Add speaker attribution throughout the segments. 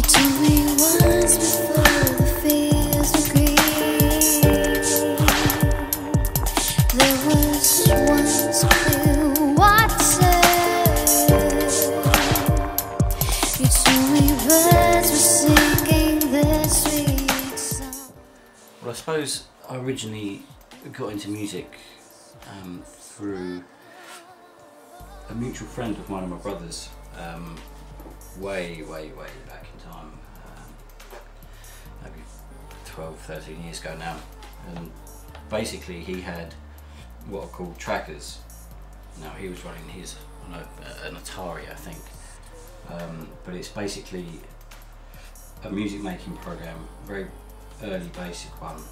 Speaker 1: told me once before the fears were green. There was once clear water. You told me birds were singing their sweet song.
Speaker 2: Well, I suppose I originally got into music through a mutual friend of mine and my brother's, way back in time, maybe 12, 13 years ago now. And basically he had what are called trackers. Now he was running his on an Atari, I think, but it's basically a music making program, very early basic one,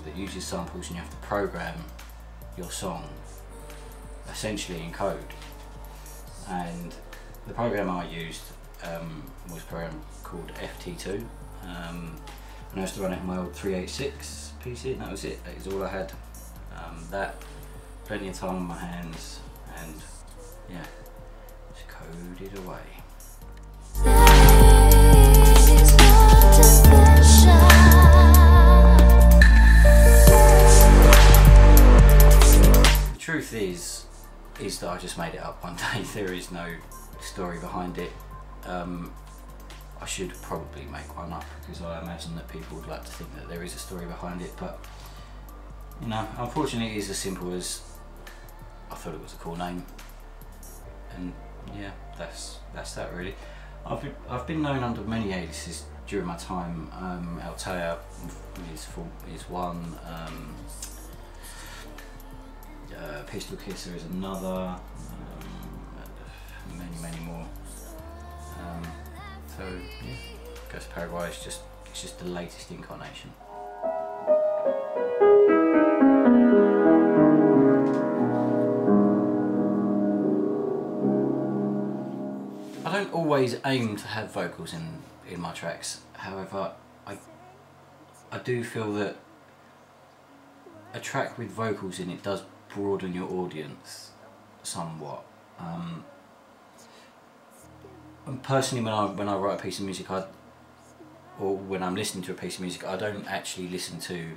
Speaker 2: that uses samples, and you have to program your song essentially in code. And the program I used was a program called FT2, and I used to run it on my old 386 PC, and that was it. That is all I had. That, plenty of time on my hands, and yeah, just coded away. The truth is that I just made it up one day. There is no story behind it. I should probably make one up, because I imagine that people would like to think that there is a story behind it, but you know, unfortunately it is as simple as I thought it was a cool name, and yeah, that's that really. I've been known under many aliases during my time. Altea is one, Pistol Kisser is another, many more. So yeah, Goes to Paraguay is just the latest incarnation. I don't always aim to have vocals in my tracks. However, I do feel that a track with vocals in it does broaden your audience somewhat. And personally, when I write a piece of music, or when I'm listening to a piece of music, I don't actually listen to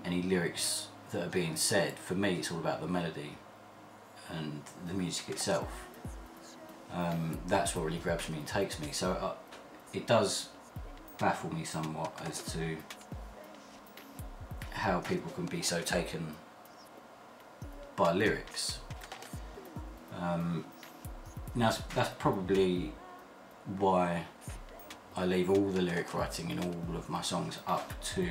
Speaker 2: any lyrics that are being said. For me, it's all about the melody and the music itself. That's what really grabs me and takes me. So it does baffle me somewhat as to how people can be so taken by lyrics. Now that's probably why I leave all the lyric writing in all of my songs up to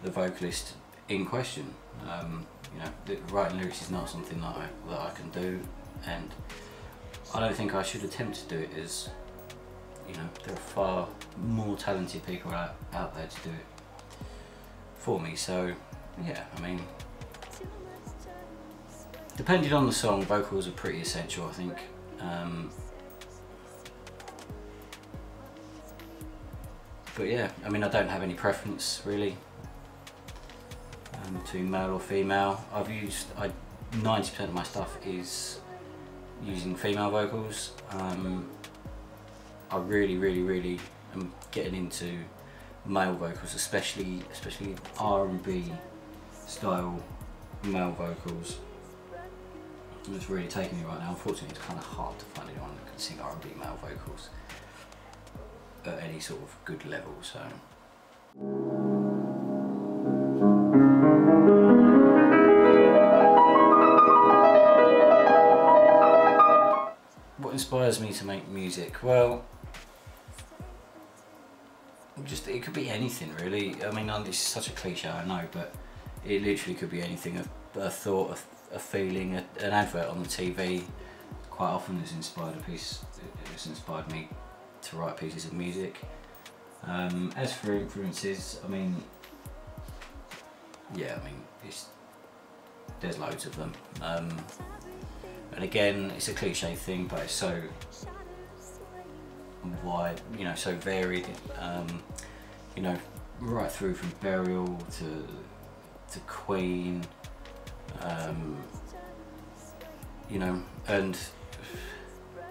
Speaker 2: the vocalist in question. You know, writing lyrics is not something that I can do, and I don't think I should attempt to do it, as you know, there are far more talented people out there to do it for me. So yeah, I mean, depending on the song, vocals are pretty essential, I think. But yeah, I mean, I don't have any preference really between male or female. 90% of my stuff is using female vocals. I really am getting into male vocals, especially R&B style male vocals. It's really taking me right now. Unfortunately, it's kind of hard to find anyone that can sing R&B male vocals at any sort of good level. So what inspires me to make music? Well, it could be anything really. I mean, this is such a cliche, I know, but it literally could be anything. A thought, a feeling, an advert on the TV quite often has inspired it's inspired me to write pieces of music. As for influences, I mean, yeah, I mean, there's loads of them. And again, it's a cliche thing, but it's so wide, you know, so varied. You know, right through from Burial to Queen. You know, and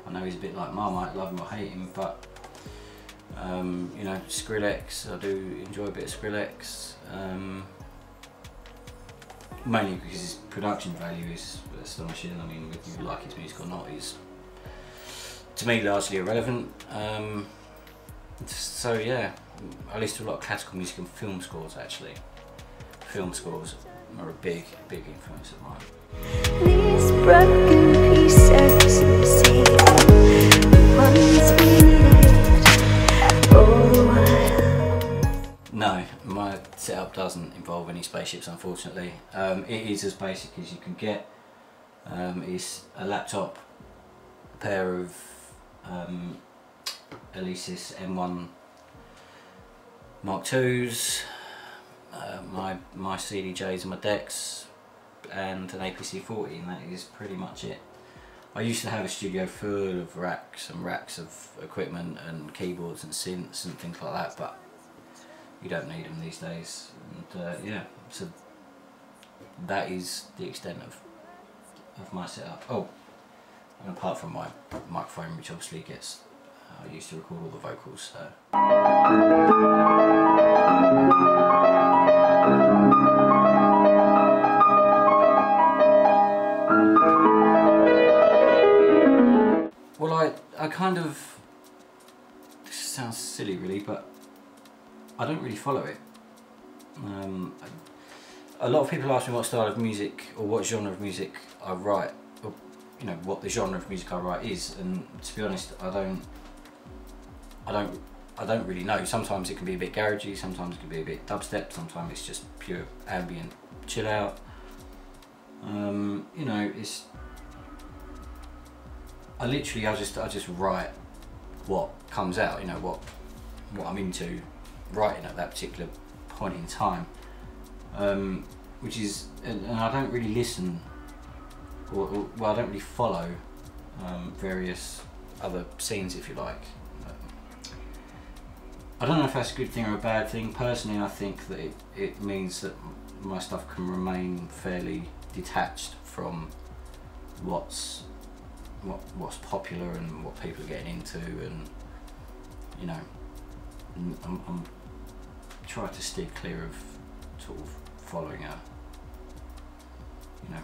Speaker 2: I know he's a bit like Marmite, love him or hate him, but You know, Skrillex, I do enjoy a bit of Skrillex, mainly because his production value is astonishing. I mean, whether you like his music or not is, to me, largely irrelevant. So yeah, I listen to a lot of classical music and film scores actually. Film scores are a big influence of mine.
Speaker 1: These broken pieces we see once needed for a while.
Speaker 2: No, my setup doesn't involve any spaceships, unfortunately. It is as basic as you can get. It's a laptop, a pair of Alesis M1 Mark IIs, my CDJs and my decks, and an APC-40, and that is pretty much it. I used to have a studio full of racks and racks of equipment and keyboards and synths and things like that, but you don't need them these days. And yeah, so that is the extent of my setup. Oh, and apart from my microphone, which obviously gets, I used to record all the vocals, so. Well, I kind of, this sounds silly really, but I don't really follow it. A lot of people ask me what style of music or what genre of music I write, or you know, what the genre of music I write is, and to be honest, I don't really know. Sometimes it can be a bit garagey, sometimes it can be a bit dubstep, sometimes it's just pure ambient chill out. You know, it's, I just write what comes out, you know, what I'm into writing at that particular point in time, which is, and I don't really listen, or well, I don't really follow various other scenes, if you like. I don't know if that's a good thing or a bad thing. Personally, I think that it means that my stuff can remain fairly detached from what's popular and what people are getting into, and you know, I'm trying to steer clear of sort of following a, you know,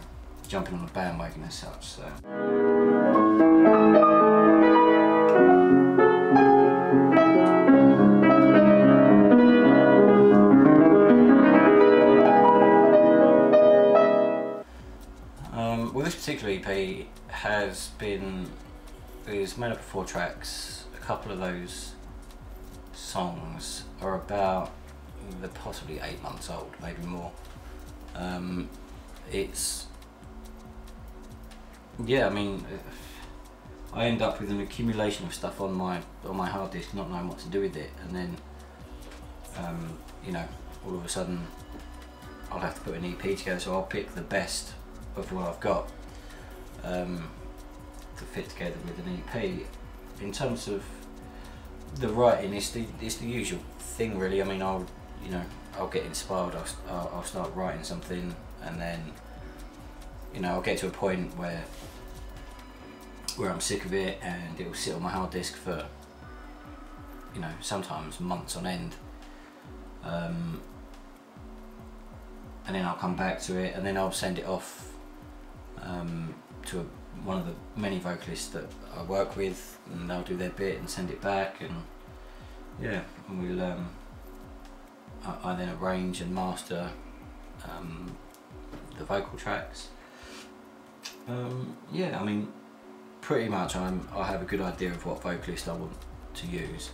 Speaker 2: jumping on a bandwagon as such. So. Well, this particular EP is made up of 4 tracks. A couple of those songs are about, they're possibly 8 months old, maybe more. It's, yeah, I mean, I end up with an accumulation of stuff on my hard disk, not knowing what to do with it, and then you know, all of a sudden I'll have to put an EP together, so I'll pick the best of what I've got to fit together with an EP. In terms of the writing, it's the usual thing really. I mean, I'll get inspired, I'll start writing something, and then, you know, I'll get to a point where I'm sick of it, and it will sit on my hard disk for, you know, sometimes months on end, and then I'll come back to it, and then I'll send it off to one of the many vocalists that I work with, and they'll do their bit and send it back, and yeah, and we'll I then arrange and master the vocal tracks. Yeah, I mean, pretty much I have a good idea of what vocalist I want to use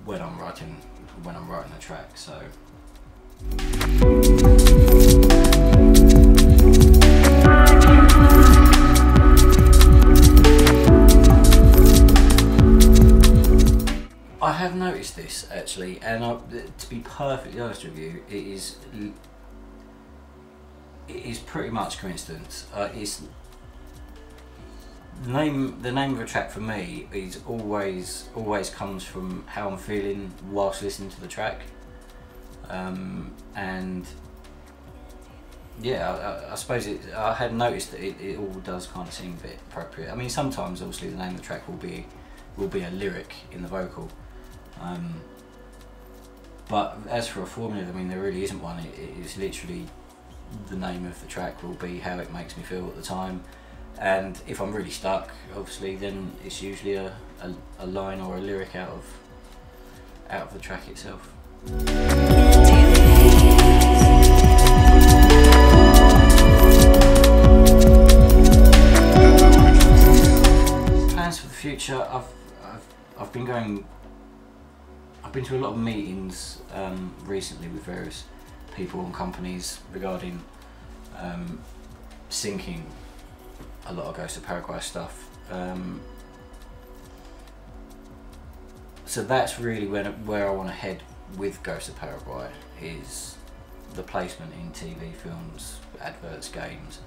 Speaker 2: when I'm writing a track. So. I have noticed this actually, and to be perfectly honest with you, it is pretty much coincidence. It's the name of a track for me is always comes from how I'm feeling whilst listening to the track, and yeah, I suppose I had noticed that it all does kind of seem a bit appropriate. I mean, sometimes obviously the name of the track will be will be a lyric in the vocal. But as for a formula, I mean, there really isn't one. It is literally the name of the track will be how it makes me feel at the time, and if I'm really stuck, obviously, then it's usually a line or a lyric out of the track itself. Plans for the future. I've been to a lot of meetings recently with various people and companies regarding syncing a lot of Ghost of Paraguay stuff. So that's really where I want to head with Ghost of Paraguay, is the placement in TV, films, adverts, games.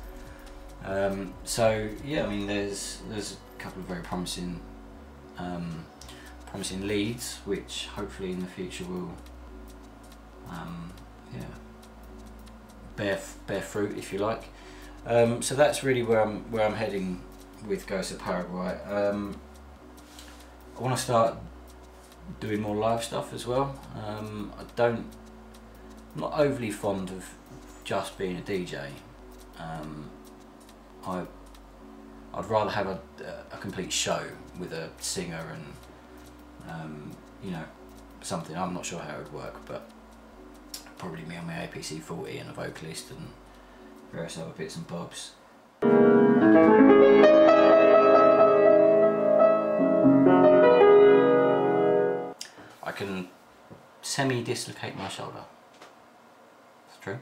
Speaker 2: So yeah, I mean, there's a couple of very promising leads, which hopefully in the future will bear fruit, if you like. So that's really where I'm heading with Ghost of Paraguay. I want to start doing more live stuff as well. I'm not overly fond of just being a DJ. I'd rather have a complete show with a singer and you know, something. I'm not sure how it would work, but probably me on my APC 40 and a vocalist and various other bits and bobs. I can semi-dislocate my shoulder. It's true.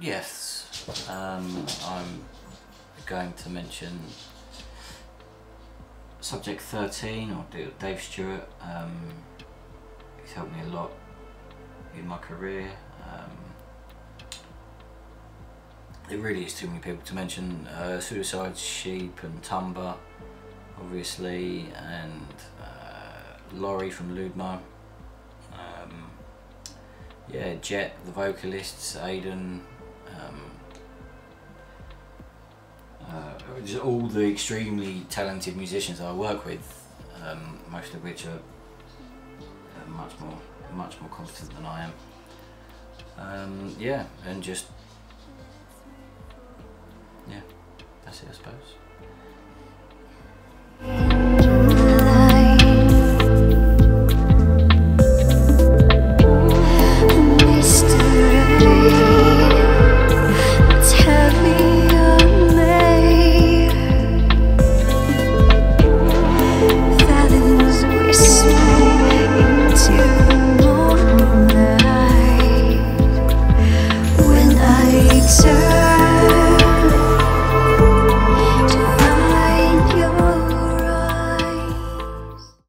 Speaker 2: Yes, I'm going to mention Subject 13 or Dave Stewart. He's helped me a lot in my career. There really is too many people to mention. Suicide Sheep and Tumba, obviously, and Laurie from Ludma. Yeah, Jett, the vocalists, Aiden. Just all the extremely talented musicians I work with, most of which are much more competent than I am. Yeah, and just, yeah, that's it, I suppose.